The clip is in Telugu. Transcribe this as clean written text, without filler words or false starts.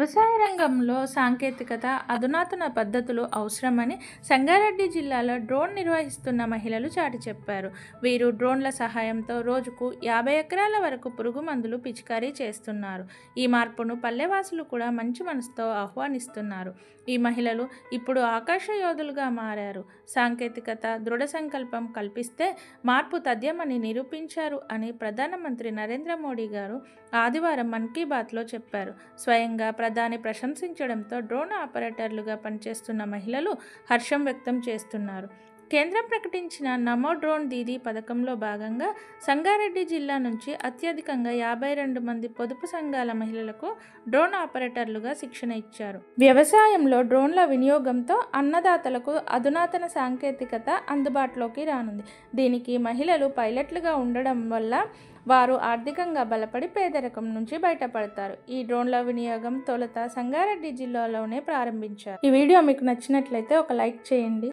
వ్యవసాయ రంగంలో సాంకేతికత, అధునాతన పద్ధతులు అవసరమని సంగారెడ్డి జిల్లాలో డ్రోన్ నిర్వహిస్తున్న మహిళలు చాటి చెప్పారు. వీరు డ్రోన్ల సహాయంతో రోజుకు 50 ఎకరాల వరకు పురుగు మందులు పిచికారీ చేస్తున్నారు. ఈ మార్పును పల్లెవాసులు కూడా మంచి మనసుతో ఆహ్వానిస్తున్నారు. ఈ మహిళలు ఇప్పుడు ఆకాశ యోధులుగా మారారు. సాంకేతికత, దృఢ సంకల్పం కల్పిస్తే మార్పు తథ్యమని నిరూపించారు అని ప్రధానమంత్రి నరేంద్ర మోడీ గారు ఆదివారం మన్ కీ బాత్లో చెప్పారు. స్వయంగా ప్రధాని ప్రశంసించడంతో డ్రోన్ ఆపరేటర్లుగా పనిచేస్తున్న మహిళలు హర్షం వ్యక్తం చేస్తున్నారు. కేంద్రం ప్రకటించిన నమో డ్రోన్ దీదీ పథకంలో భాగంగా సంగారెడ్డి జిల్లా నుంచి అత్యధికంగా 52 మంది పొదుపు సంఘాల మహిళలకు డ్రోన్ ఆపరేటర్లుగా శిక్షణ ఇచ్చారు. వ్యవసాయంలో డ్రోన్ల వినియోగంతో అన్నదాతలకు అధునాతన సాంకేతికత అందుబాటులోకి రానుంది. దీనికి మహిళలు పైలట్లుగా ఉండడం వల్ల వారు ఆర్థికంగా బలపడి పేదరికం నుంచి బయటపడతారు. ఈ డ్రోన్ల వినియోగం తొలుత సంగారెడ్డి జిల్లాలోనే ప్రారంభించారు. ఈ వీడియో మీకు నచ్చినట్లయితే ఒక లైక్ చేయండి.